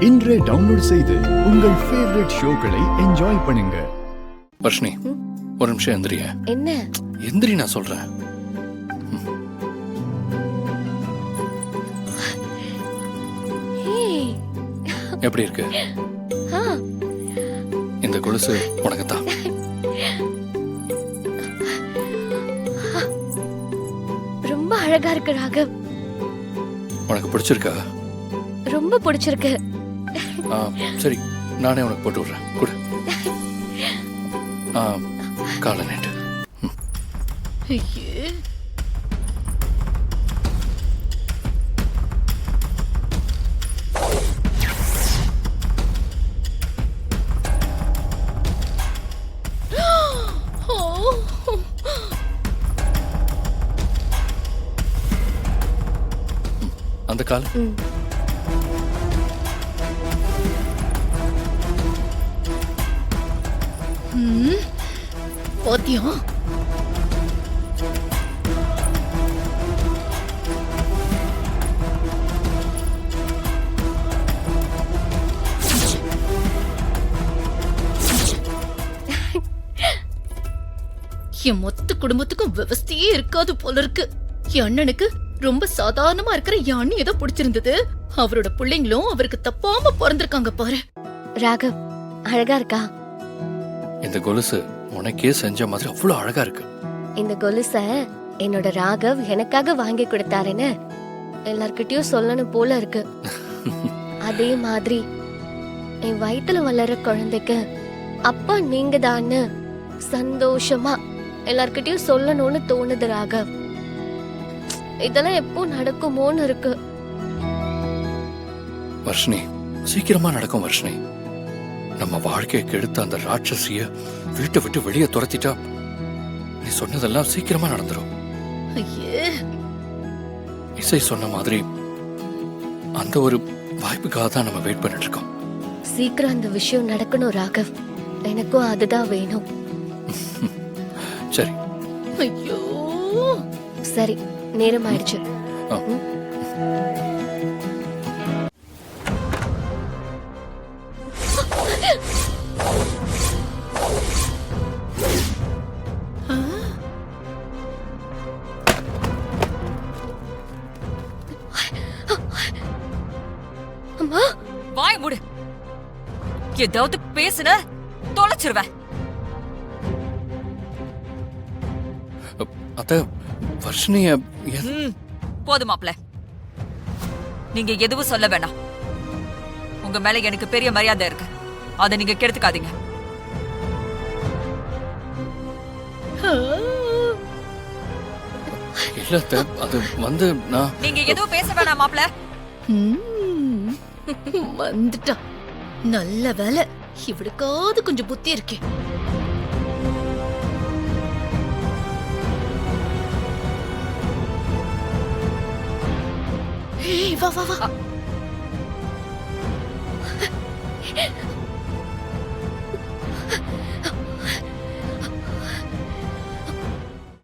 இன்றே டவுன்லோட் செய்து உங்கள் ஃபேவரட் ஷோக்களை என்ஜாய் பண்ணுங்க. வர்ஷினி, ஒரு நிமிஷம் எந்திரியா. என்ன? எந்திரி, நான் சொல்றேன். எப்படி இருக்கு? இந்த கொலுசு உனக்கு தான். ரொம்ப அழகா இருக்கு ராகவ். உனக்கு பிடிச்சிருக்கா? ரொம்ப பிடிச்சிருக்கு. சரி, நானே உனக்கு போட்டு விடுறேன். கொடு. காலை நேட்டு. அந்த கால போத்தியம். என் மொத்த குடும்பத்துக்கும் விவசாயே இருக்காது போல இருக்கு. என் அண்ணனுக்கு ரொம்ப சாதாரணமா இருக்கிற என் அண்ணி ஏதோ பிடிச்சிருந்தது. அவரோட பிள்ளைங்களும் அவருக்கு தப்பாம பிறந்திருக்காங்க பாரு. ராகவ் அழகா இருக்கா? இந்த கொலுசு உனக்கே செஞ்ச மாதிரி அவ்வளவு அழகா இருக்கு. இந்த கொலுச என்னோட ராகவ் எனக்காக வாங்கி கொடுத்தாருன்னு எல்லார்கிட்டயும் சொல்லணும் போல இருக்கு. அதே மாதிரி என் வயித்துல வளர குழந்தைக்கு அப்பா நீங்க தான்னு சந்தோஷமா எல்லார்கிட்டயும் சொல்லணும்னு தோணுது ராகவ். இதெல்லாம் எப்போ நடக்குமோன்னு இருக்கு. வர்ஷினி, சீக்கிரமா நடக்கும் வர்ஷினி. நம்ம வாழ்க்கையை கெடுத்த அந்த ராட்சசிய வீட்டை விட்டு வெளியே துரத்திட்டா நீ சொன்னதெல்லாம் சீக்கிரமா நடந்துரும். இசை சொன்ன மாதிரி அந்த ஒரு வாய்ப்புக்காக தான் நம்ம வெயிட் பண்ணிட்டு இருக்கோம். சீக்கிரம் அந்த விஷயம் நடக்கணும் ராகவ். எனக்கும் அதுதான் வேணும். சரி. ஐயோ, சரி, நேரம் ஆயிடுச்சு. அம்மா, வாய் மூடு. ஏதாவது பேசுன தொலைச்சிருவேன். அத்த, வர்ஷினிய போதும் மாப்ள, நீங்க எதுவும் சொல்ல வேணாம். உங்க மேல எனக்கு பெரிய மரியாதை இருக்கு. அதை நீங்க கெடுத்துக்காதீங்க. இல்ல அத்த, அது வந்து நான் நீங்க எதுவும் பேச வேணாம் மாப்ள. வந்துட்டா. நல்ல வேலை, இவளுக்காவது கொஞ்சம் புத்தி இருக்கே. வா வா வா.